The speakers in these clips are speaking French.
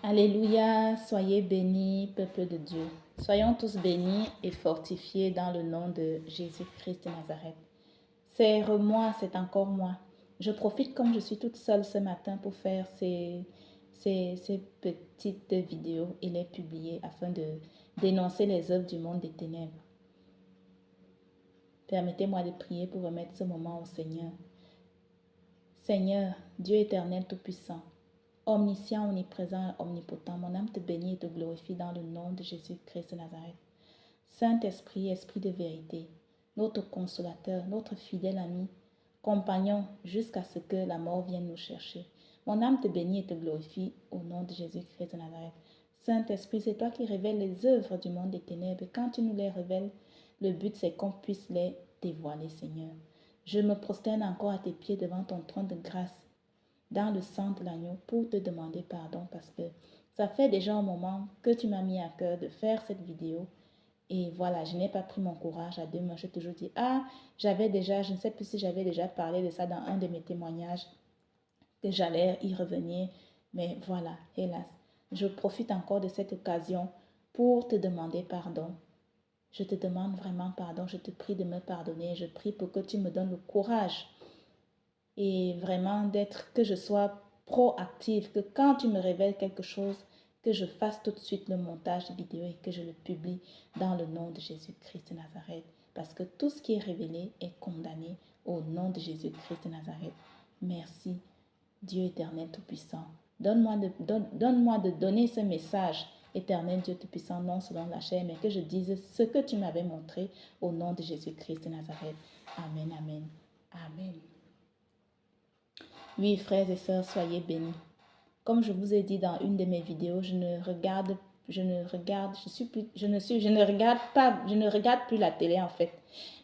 Alléluia, soyez bénis, peuple de Dieu. Soyons tous bénis et fortifiés dans le nom de Jésus-Christ de Nazareth. C'est moi, c'est encore moi. Je profite comme je suis toute seule ce matin pour faire ces petites vidéos et les publier afin de dénoncer les œuvres du monde des ténèbres. Permettez-moi de prier pour remettre ce moment au Seigneur. Seigneur, Dieu éternel tout-puissant, omniscient, omniprésent et omnipotent, mon âme te bénit et te glorifie dans le nom de Jésus-Christ de Nazareth. Saint-Esprit, Esprit de vérité, notre consolateur, notre fidèle ami, compagnon jusqu'à ce que la mort vienne nous chercher. Mon âme te bénit et te glorifie au nom de Jésus-Christ de Nazareth. Saint-Esprit, c'est toi qui révèles les œuvres du monde des ténèbres. Et quand tu nous les révèles, le but c'est qu'on puisse les dévoiler, Seigneur. Je me prosterne encore à tes pieds devant ton trône de grâce, dans le sang de l'agneau, pour te demander pardon parce que ça fait déjà un moment que tu m'as mis à cœur de faire cette vidéo. Et voilà, je n'ai pas pris mon courage à deux mains. J'ai toujours dit, je ne sais plus si j'avais déjà parlé de ça dans un de mes témoignages, que j'allais y revenir. Mais voilà, hélas, je profite encore de cette occasion pour te demander pardon. Je te demande vraiment pardon. Je te prie de me pardonner. Je prie pour que tu me donnes le courage et vraiment que je sois proactive, que quand tu me révèles quelque chose, que je fasse tout de suite le montage vidéo et que je le publie dans le nom de Jésus-Christ de Nazareth. Parce que tout ce qui est révélé est condamné au nom de Jésus-Christ de Nazareth. Merci, Dieu éternel tout-puissant. Donne-moi de donner ce message, éternel Dieu tout-puissant, non selon la chair, mais que je dise ce que tu m'avais montré au nom de Jésus-Christ de Nazareth. Amen, amen, amen. Oui, frères et sœurs, soyez bénis. Comme je vous ai dit dans une de mes vidéos, je ne regarde plus la télé en fait.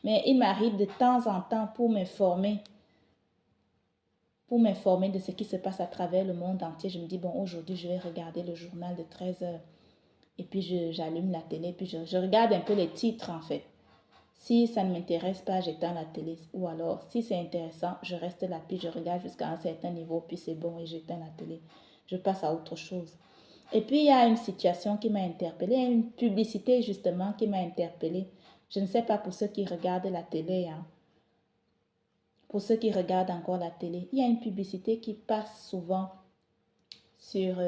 Mais il m'arrive de temps en temps pour m'informer de ce qui se passe à travers le monde entier. Je me dis, bon, aujourd'hui, je vais regarder le journal de 13 heures. Et puis, j'allume la télé, puis je regarde un peu les titres en fait. Si ça ne m'intéresse pas, j'éteins la télé. Ou alors, si c'est intéressant, je reste là, puis je regarde jusqu'à un certain niveau, puis c'est bon et j'éteins la télé. Je passe à autre chose. Et puis, il y a une situation qui m'a interpellée, il y a une publicité justement qui m'a interpellée. Je ne sais pas pour ceux qui regardent la télé, hein. Pour ceux qui regardent encore la télé, il y a une publicité qui passe souvent sur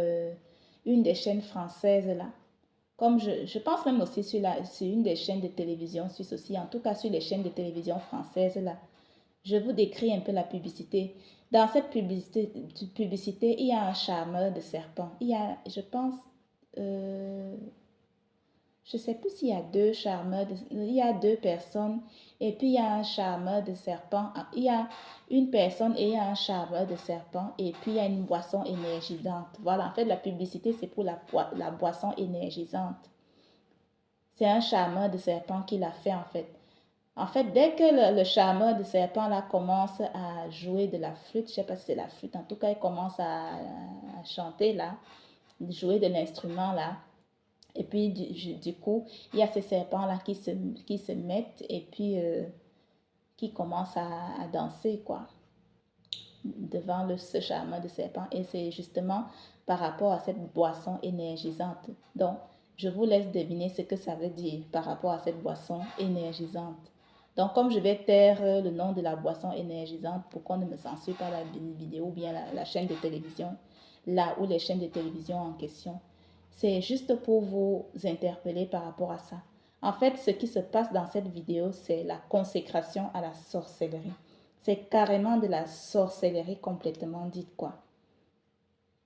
une des chaînes françaises là. Comme je pense même aussi sur une des chaînes de télévision suisse aussi, en tout cas sur les chaînes de télévision françaises là. Je vous décris un peu la publicité. Dans cette publicité, il y a un charmeur de serpent. Il y a, je pense, je ne sais plus s'il y a deux charmeurs, il y a deux personnes et puis il y a un charmeur de serpent. Il y a une personne et il y a un charmeur de serpent et puis il y a une boisson énergisante. Voilà, en fait, la publicité, c'est pour la boisson énergisante. C'est un charmeur de serpent qui l'a fait en fait. En fait, dès que le charmeur de serpent là commence à jouer de la flûte, je ne sais pas si c'est la flûte, en tout cas, il commence à chanter là, jouer de l'instrument là. Et puis, du coup, il y a ces serpents-là qui se mettent et puis qui commencent à danser, quoi, devant ce charmeur de serpent. Et c'est justement par rapport à cette boisson énergisante. Donc, je vous laisse deviner ce que ça veut dire par rapport à cette boisson énergisante. Donc, comme je vais taire le nom de la boisson énergisante pour qu'on ne me censure pas la vidéo ou bien la chaîne de télévision, là où les chaînes de télévision en question, c'est juste pour vous interpeller par rapport à ça. En fait, ce qui se passe dans cette vidéo, c'est la consécration à la sorcellerie. C'est carrément de la sorcellerie complètement dite, quoi.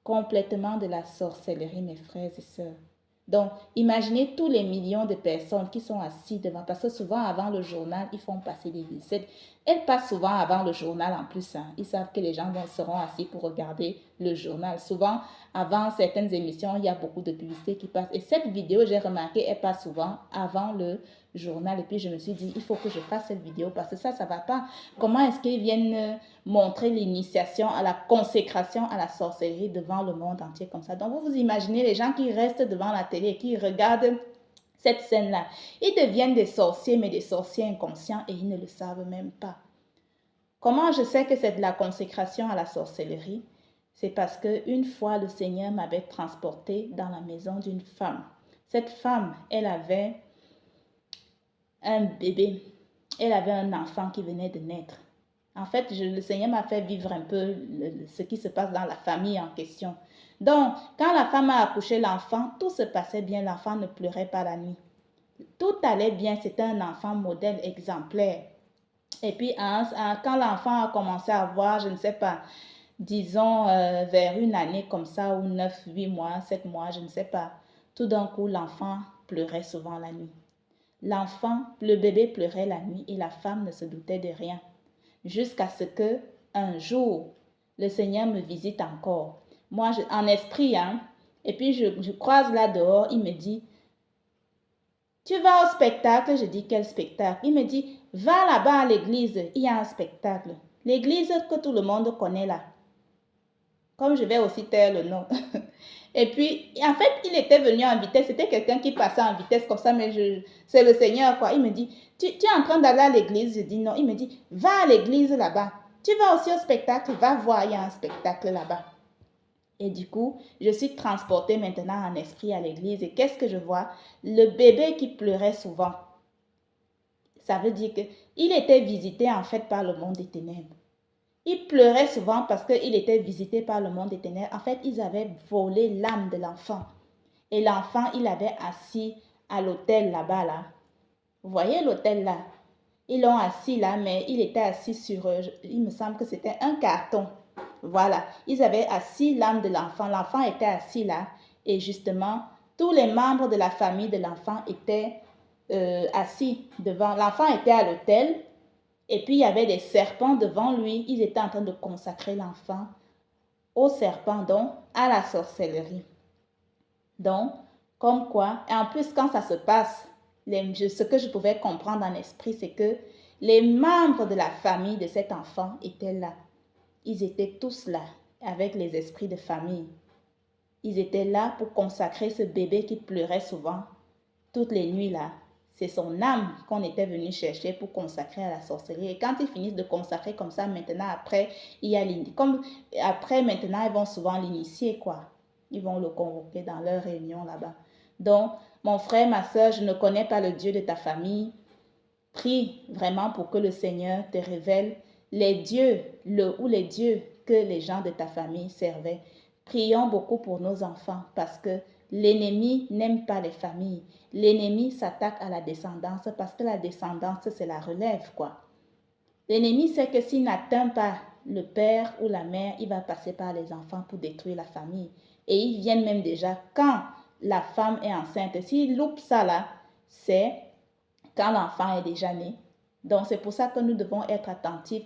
Complètement de la sorcellerie, mes frères et sœurs. Donc, imaginez tous les millions de personnes qui sont assis devant, parce que souvent avant le journal, ils font passer des visites. Elles passent souvent avant le journal en plus. Hein. Ils savent que les gens seront assis pour regarder le journal. Souvent, avant certaines émissions, il y a beaucoup de publicités qui passent. Et cette vidéo, j'ai remarqué, elle passe souvent avant le journal. Et puis, je me suis dit, il faut que je fasse cette vidéo parce que ça ne va pas. Comment est-ce qu'ils viennent montrer l'initiation à la consécration à la sorcellerie devant le monde entier comme ça? Donc, vous imaginez les gens qui restent devant la télé et qui regardent cette scène-là. Ils deviennent des sorciers, mais des sorciers inconscients et ils ne le savent même pas. Comment je sais que c'est de la consécration à la sorcellerie? C'est parce qu'une fois, le Seigneur m'avait transportée dans la maison d'une femme. Cette femme, elle avait un bébé. Elle avait un enfant qui venait de naître. En fait, le Seigneur m'a fait vivre un peu ce qui se passe dans la famille en question. Donc, quand la femme a accouché l'enfant, tout se passait bien. L'enfant ne pleurait pas la nuit. Tout allait bien. C'était un enfant modèle exemplaire. Et puis, quand l'enfant a commencé à avoir, je ne sais pas, disons vers une année comme ça, ou 9, 8 mois, 7 mois, je ne sais pas, tout d'un coup, l'enfant pleurait souvent la nuit. L'enfant, le bébé pleurait la nuit et la femme ne se doutait de rien. Jusqu'à ce que, un jour, le Seigneur me visite encore. Moi, en esprit, hein, et puis je croise là dehors, il me dit, tu vas au spectacle? Je dis, quel spectacle? Il me dit, va là-bas à l'église, il y a un spectacle. L'église que tout le monde connaît là. Comme je vais aussi taire le nom. Et puis, en fait, il était venu en vitesse. C'était quelqu'un qui passait en vitesse comme ça, mais c'est le Seigneur, quoi. Il me dit, tu es en train d'aller à l'église? Je dis non. Il me dit, va à l'église là-bas. Tu vas aussi au spectacle? Va voir, il y a un spectacle là-bas. Et du coup, je suis transportée maintenant en esprit à l'église. Et qu'est-ce que je vois? Le bébé qui pleurait souvent. Ça veut dire qu'il était visité en fait par le monde des ténèbres. Il pleurait souvent parce qu'il était visité par le monde des ténèbres. En fait, ils avaient volé l'âme de l'enfant. Et l'enfant, il avait assis à l'autel là-bas, là. Vous voyez l'autel là? Ils l'ont assis là, mais il était assis sur, il me semble que c'était un carton. Voilà, ils avaient assis l'âme de l'enfant. L'enfant était assis là. Et justement, tous les membres de la famille de l'enfant étaient assis devant. L'enfant était à l'autel. Et puis, il y avait des serpents devant lui. Ils étaient en train de consacrer l'enfant au serpent, donc à la sorcellerie. Donc, comme quoi, et en plus, quand ça se passe, ce que je pouvais comprendre en esprit, c'est que les membres de la famille de cet enfant étaient là. Ils étaient tous là, avec les esprits de famille. Ils étaient là pour consacrer ce bébé qui pleurait souvent, toutes les nuits là. C'est son âme qu'on était venu chercher pour consacrer à la sorcellerie. Et quand ils finissent de consacrer comme ça, maintenant, après, maintenant, ils vont souvent l'initier, quoi. Ils vont le convoquer dans leur réunion là-bas. Donc, mon frère, ma soeur, je ne connais pas le Dieu de ta famille. Prie vraiment pour que le Seigneur te révèle les dieux, les dieux que les gens de ta famille servaient. Prions beaucoup pour nos enfants parce que l'ennemi n'aime pas les familles. L'ennemi s'attaque à la descendance parce que la descendance, c'est la relève, quoi. L'ennemi sait que s'il n'atteint pas le père ou la mère, il va passer par les enfants pour détruire la famille. Et ils viennent même déjà quand la femme est enceinte. S'il loupe ça là, c'est quand l'enfant est déjà né. Donc c'est pour ça que nous devons être attentifs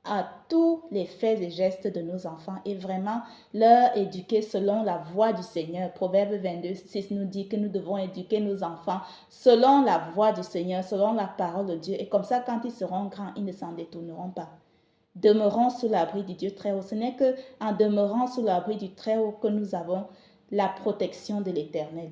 à tous les faits et gestes de nos enfants et vraiment leur éduquer selon la voie du Seigneur. Proverbe 22, 6 nous dit que nous devons éduquer nos enfants selon la voie du Seigneur, selon la parole de Dieu. Et comme ça, quand ils seront grands, ils ne s'en détourneront pas. Demeurons sous l'abri du Dieu très haut. Ce n'est qu'en demeurant sous l'abri du très haut que nous avons la protection de l'Éternel.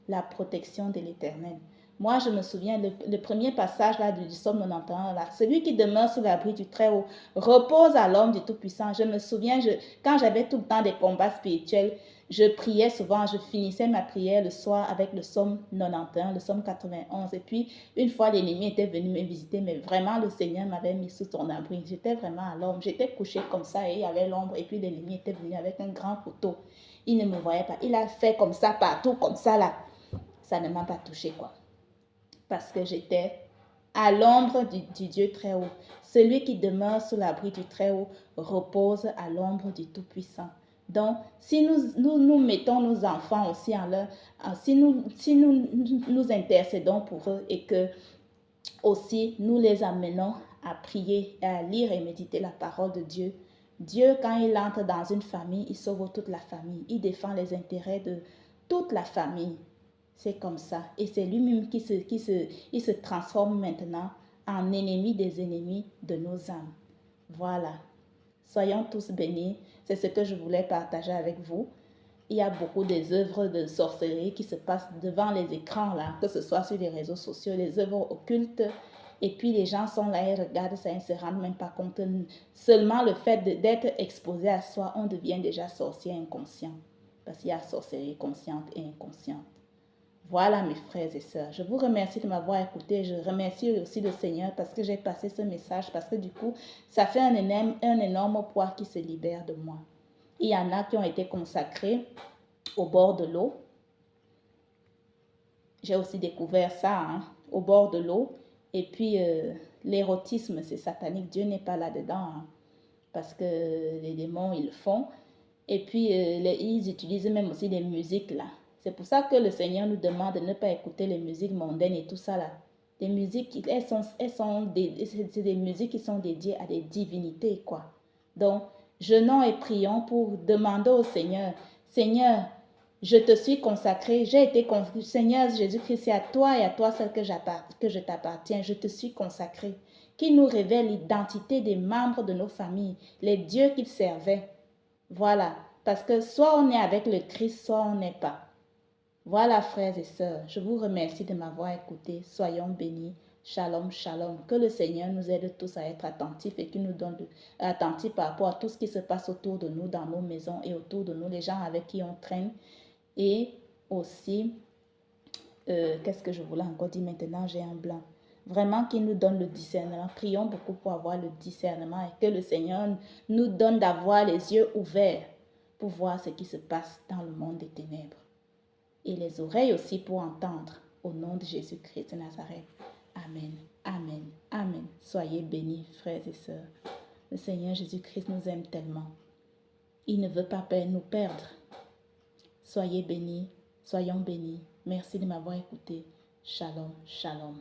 La protection de l'Éternel. Moi, je me souviens, le premier passage là du Psaume 91, là, celui qui demeure sous l'abri du Très-Haut repose à l'homme du Tout-Puissant. Je me souviens, quand j'avais tout le temps des combats spirituels, je priais souvent, je finissais ma prière le soir avec le Psaume 91, le Psaume 91. Et puis, une fois, l'ennemi était venu me visiter, mais vraiment, le Seigneur m'avait mis sous son abri. J'étais vraiment à l'ombre. J'étais couchée comme ça et il y avait l'ombre. Et puis, l'ennemi était venu avec un grand couteau. Il ne me voyait pas. Il a fait comme ça, partout, comme ça, là. Ça ne m'a pas touché, quoi. Parce que j'étais à l'ombre du Dieu très haut. Celui qui demeure sous l'abri du très haut repose à l'ombre du Tout-Puissant. Donc, si nous mettons nos enfants aussi en leur... Si nous intercédons pour eux et que aussi nous les amenons à prier, à lire et méditer la parole de Dieu, Dieu, quand il entre dans une famille, il sauve toute la famille. Il défend les intérêts de toute la famille. C'est comme ça. Et c'est lui-même qui se transforme maintenant en ennemi des ennemis de nos âmes. Voilà. Soyons tous bénis. C'est ce que je voulais partager avec vous. Il y a beaucoup des œuvres de sorcellerie qui se passent devant les écrans, là, que ce soit sur les réseaux sociaux, les œuvres occultes. Et puis les gens sont là, ils regardent ça, ils ne se rendent même pas compte que seulement le fait d'être exposé à soi, on devient déjà sorcier inconscient. Parce qu'il y a sorcellerie consciente et inconsciente. Voilà mes frères et sœurs, je vous remercie de m'avoir écouté. Je remercie aussi le Seigneur parce que j'ai passé ce message, parce que du coup, ça fait un énorme poids qui se libère de moi. Il y en a qui ont été consacrés au bord de l'eau. J'ai aussi découvert ça, hein, au bord de l'eau. Et puis, l'érotisme, c'est satanique. Dieu n'est pas là-dedans, hein, parce que les démons, ils le font. Et puis, ils utilisent même aussi des musiques, là. C'est pour ça que le Seigneur nous demande de ne pas écouter les musiques mondaines et tout ça, là. Des musiques, c'est des musiques qui sont dédiées à des divinités, quoi. Donc, jeûnons et prions pour demander au Seigneur, Seigneur, je te suis consacré, j'ai été consacré, Seigneur Jésus-Christ, c'est à toi et à toi seul que je t'appartiens, je te suis consacré. Qu'il nous révèle l'identité des membres de nos familles, les dieux qu'ils servaient. Voilà, parce que soit on est avec le Christ, soit on n'est pas. Voilà, frères et sœurs, je vous remercie de m'avoir écouté. Soyons bénis. Shalom, shalom. Que le Seigneur nous aide tous à être attentifs et qu'il nous donne attentifs par rapport à tout ce qui se passe autour de nous, dans nos maisons et autour de nous, les gens avec qui on traîne. Et aussi, qu'est-ce que je voulais encore dire maintenant? J'ai un blanc. Vraiment qu'il nous donne le discernement. Prions beaucoup pour avoir le discernement et que le Seigneur nous donne d'avoir les yeux ouverts pour voir ce qui se passe dans le monde des ténèbres. Et les oreilles aussi pour entendre. Au nom de Jésus-Christ de Nazareth. Amen, amen, amen. Soyez bénis, frères et sœurs. Le Seigneur Jésus-Christ nous aime tellement. Il ne veut pas nous perdre. Soyez bénis, soyons bénis. Merci de m'avoir écouté. Shalom, shalom.